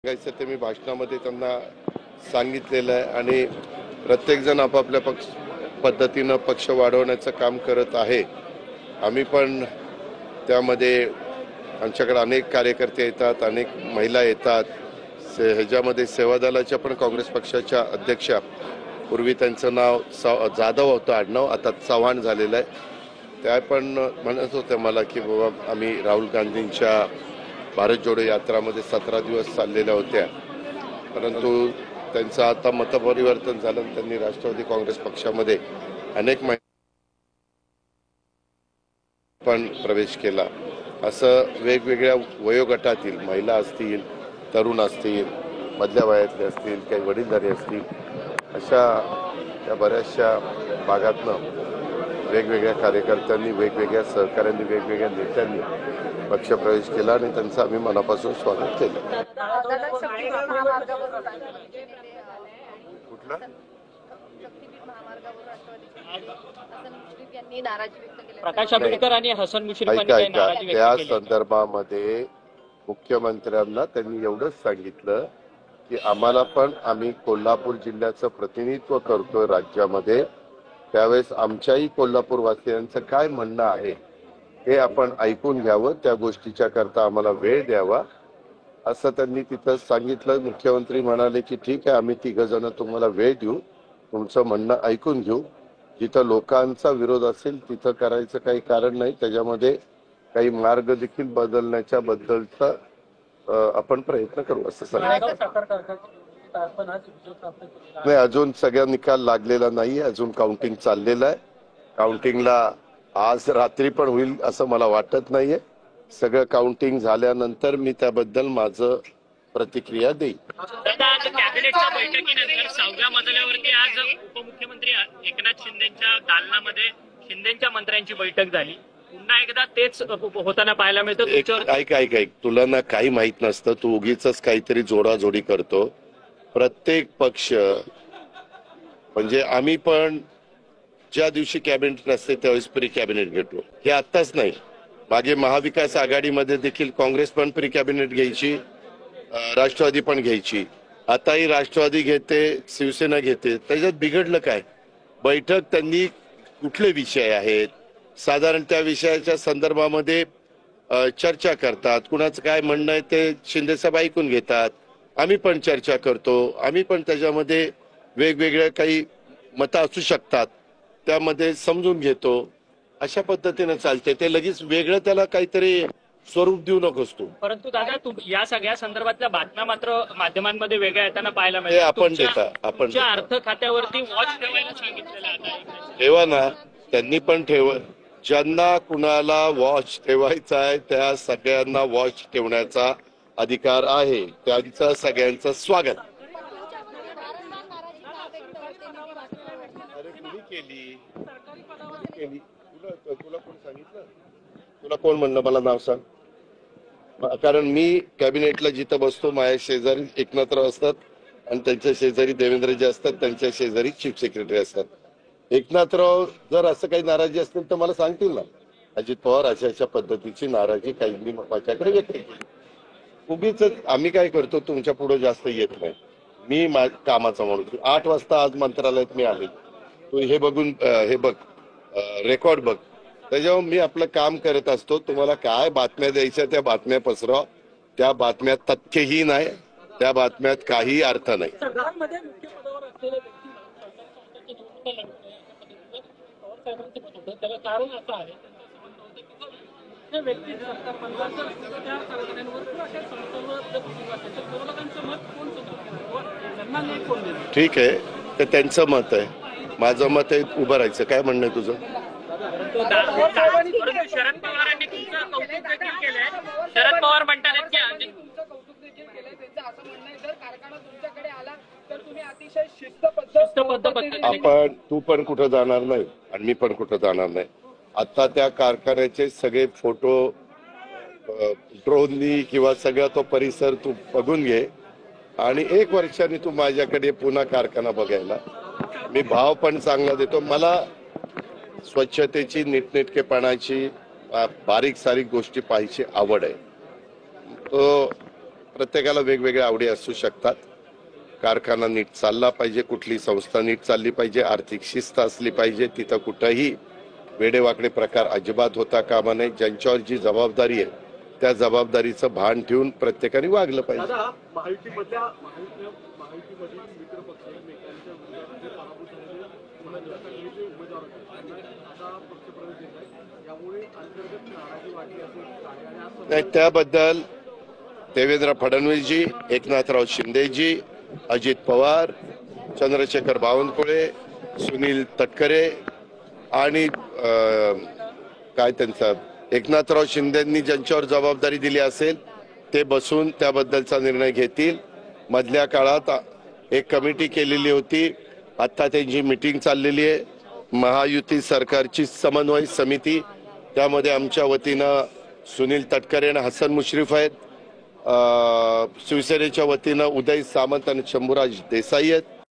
सांगायचं ते मी भाषणामध्ये त्यांना सांगितलेलं आहे आणि प्रत्येक जण आपापल्या पद्धतीनं पक्ष वाढवण्याचं काम करत आहे. आम्ही पण त्यामध्ये आमच्याकडे अनेक कार्यकर्ते येतात, अनेक महिला येतात. ह्याच्यामध्ये सेवादलाच्या पण काँग्रेस पक्षाच्या अध्यक्षा, पूर्वी त्यांचं नाव जाधव होतं आडनाव, आता चव्हाण झालेलं आहे. त्या पण म्हणत होत्या मला की बाबा आम्ही राहुल गांधींच्या भारत जोडो यात्रामध्ये 17 दिवस चाललेल्या होत्या, परंतु त्यांचं आता मतपरिवर्तन झालं. त्यांनी राष्ट्रवादी काँग्रेस पक्षामध्ये अनेक पण प्रवेश केला. असं वेगवेगळ्या वयोगटातील महिला असतील, तरुण असतील, मधल्या वयातले असतील, काही वडीलधारी असतील, अशा या बऱ्याचशा भागातनं वेगवेगळ्या कार्यकर्त्यांनी, वेगवेगळ्या सहकाऱ्यांनी, वेगवेगळ्या नेत्यांनी पक्षप्रवेश केला आणि त्यांचं आम्ही मनापासून स्वागत केलं. कुठलं प्रकाश आंबेडकर आणि हसन मुश्रीफ त्या संदर्भामध्ये मुख्यमंत्र्यांना त्यांनी एवढंच सांगितलं की आम्हाला पण आम्ही कोल्हापूर जिल्ह्याचं प्रतिनिधित्व करतोय राज्यामध्ये, त्यावेळेस आमच्याही कोल्हापूर वासियांचं काय म्हणणं आहे हे आपण ऐकून घ्यावं, त्या गोष्टीच्या करता आम्हाला वेळ द्यावा, असं त्यांनी तिथं सांगितलं. मुख्यमंत्री म्हणाले की ठीक आहे, आम्ही 3 जण तुम्हाला वेळ देऊ, तुमचं म्हणणं ऐकून घेऊ. जिथं लोकांचा विरोध असेल तिथं करायचं काही कारण नाही, त्याच्यामध्ये काही मार्ग देखील बदलण्याच्या बद्दलचा आपण प्रयत्न करू असं सांगितलं. नाही, अजून सगळ्या निकाल लागलेला नाहीये, अजून काउंटिंग चाललेलं आहे. काउंटिंगला आज रात्री पण होईल असं मला वाटत नाहीये. सगळं काउंटिंग झाल्यानंतर मी त्याबद्दल माझं प्रतिक्रिया देईल. कॅबिनेटच्या बैठकीनंतर 6व्या मजल्यावरती आज उपमुख्यमंत्री एकनाथ शिंदेच्या दालनामध्ये शिंदेच्या मंत्र्यांची बैठक झाली. पुन्हा एकदा तेच होताना पाहायला मिळतं. ऐक तुला ना काही माहित नसतं, तू उगीच काहीतरी जोडाजोडी करतो. प्रत्येक पक्ष म्हणजे आम्ही पण ज्या दिवशी कॅबिनेट नसते त्यावेळेस प्री कॅबिनेट घेतो. हे आत्ताच नाही, मागे महाविकास आघाडीमध्ये देखील काँग्रेस पण प्री कॅबिनेट घ्यायची, राष्ट्रवादी पण घ्यायची. आताही राष्ट्रवादी घेते, शिवसेना घेते. त्याच्यात बिघडलं काय? बैठक त्यांनी कुठले विषय आहेत साधारण त्या विषयाच्या संदर्भामध्ये चर्चा करतात. कुणाचं काय म्हणणं आहे ते शिंदेसाहेब ऐकून घेतात. आम्ही पण चर्चा करतो, आम्ही पण त्याच्यामध्ये वेगवेगळ्या काही मतं असू शकतात, त्यामध्ये समजून घेतो. अशा पद्धतीने चालते. ते लगेच वेगळं त्याला काहीतरी स्वरूप देऊ नकोस तू. परंतु दादा, या सगळ्या संदर्भातल्या बातम्या मात्र माध्यमांमध्ये वेगळ्या येताना पाहायला मिळतात. आपण अर्थ खात्यावरती वॉच ठेवायला सांगितलेलं आहे. ठेवा ना, त्यांनी पण ठेव. ज्यांना कुणाला वॉच ठेवायचा आहे त्या सगळ्यांना वॉच ठेवण्याचा अधिकार आहे. त्यांचं सगळ्यांचं स्वागत. तुला कोण सांगितलं? तुला कोण म्हणलं? मला नाव सांग. कारण मी कॅबिनेटला जिथं बसतो माझ्या शेजारी एकनाथराव असतात आणि त्यांच्या शेजारी देवेंद्रजी असतात, त्यांच्या शेजारी चीफ सेक्रेटरी असतात. एकनाथराव जर असं काही नाराजी असतील तर मला सांगतील ना, अजित पवार अशा पद्धतीची नाराजी काही माझ्याकडे व्यक्त केली. उगीच आम्ही काय करतो, तुमच्या पुढे जास्त येत नाही. मी कामाचा माणूस. 8 वाजता आज मंत्रालयात मी आले. तू हे बघून हे बघ, रेकॉर्ड बघ, त्याच्यावर मी आपलं काम करत असतो. तुम्हाला काय बातम्या द्यायच्या त्या बातम्या पसरवा. त्या बातम्यात तथ्यही नाही, त्या बातम्यात काही अर्थ नाही. ठीक आहे, ते त्यांचं मत आहे. माझं मत आहे उभं राहायचं. काय म्हणणं आहे तुझं? शरद पवारांनी तुमचं कौतुक देखील केलंय. शरद पवार म्हणतात की आपण तू पण कुठं जाणार नाही आणि मी पण कुठं जाणार नाही. आता त्या कारखान्याचे सगळे फोटो ड्रोननी किंवा सगळा तो परिसर तू बघून घे आणि 1 वर्षाने तू माझ्याकडे पुन्हा कारखाना बघायला. मी भाव पण चांगला देतो. मला स्वच्छतेची, नीटनेटकेपणाची, बारीक सारीक गोष्टी पाहायची आवड आहे. तो प्रत्येकाला वेगवेगळ्या आवडी असू शकतात. कारखाना नीट चालला पाहिजे, कुठली संस्था नीट चालली पाहिजे, आर्थिक शिस्त असली पाहिजे, तिथं कुठंही वेडेवाकडे प्रकार अजिबात होता कामा नये. ज्यांच्यावर जी जबाबदारी आहे त्या जबाबदारीचं भान ठेवून प्रत्येकाने वागलं पाहिजे. दादा, महायुतीमधील मित्र पक्ष एकमेकांच्या विरोधात जे पराभूत झालेले उमेदवार जे उमेदवार होते त्यांना आता पक्षप्रवेश देत आहेत. यामुळे अंतर्गत नाराजी वाढली असेल नाही, त्याबद्दल देवेंद्र फडणवीसजी, एकनाथराव शिंदेजी, अजित पवार, चंद्रशेखर बावनकुळे, सुनील तटकरे आणि काय त्यांचा एकनाथराव शिंदेंनी ज्यांच्यावर जबाबदारी दिली असेल ते बसून त्याबद्दलचा निर्णय घेतील. मधल्या काळात एक कमिटी केलेली होती, आता त्यांची मीटिंग चाललेली आहे. महायुती सरकारची समन्वय समिती, त्यामध्ये आमच्या वतीनं सुनील तटकरे आणि हसन मुश्रीफ आहेत. शिवसेनेच्या वतीनं उदय सामंत आणि शंभूराज देसाई आहेत.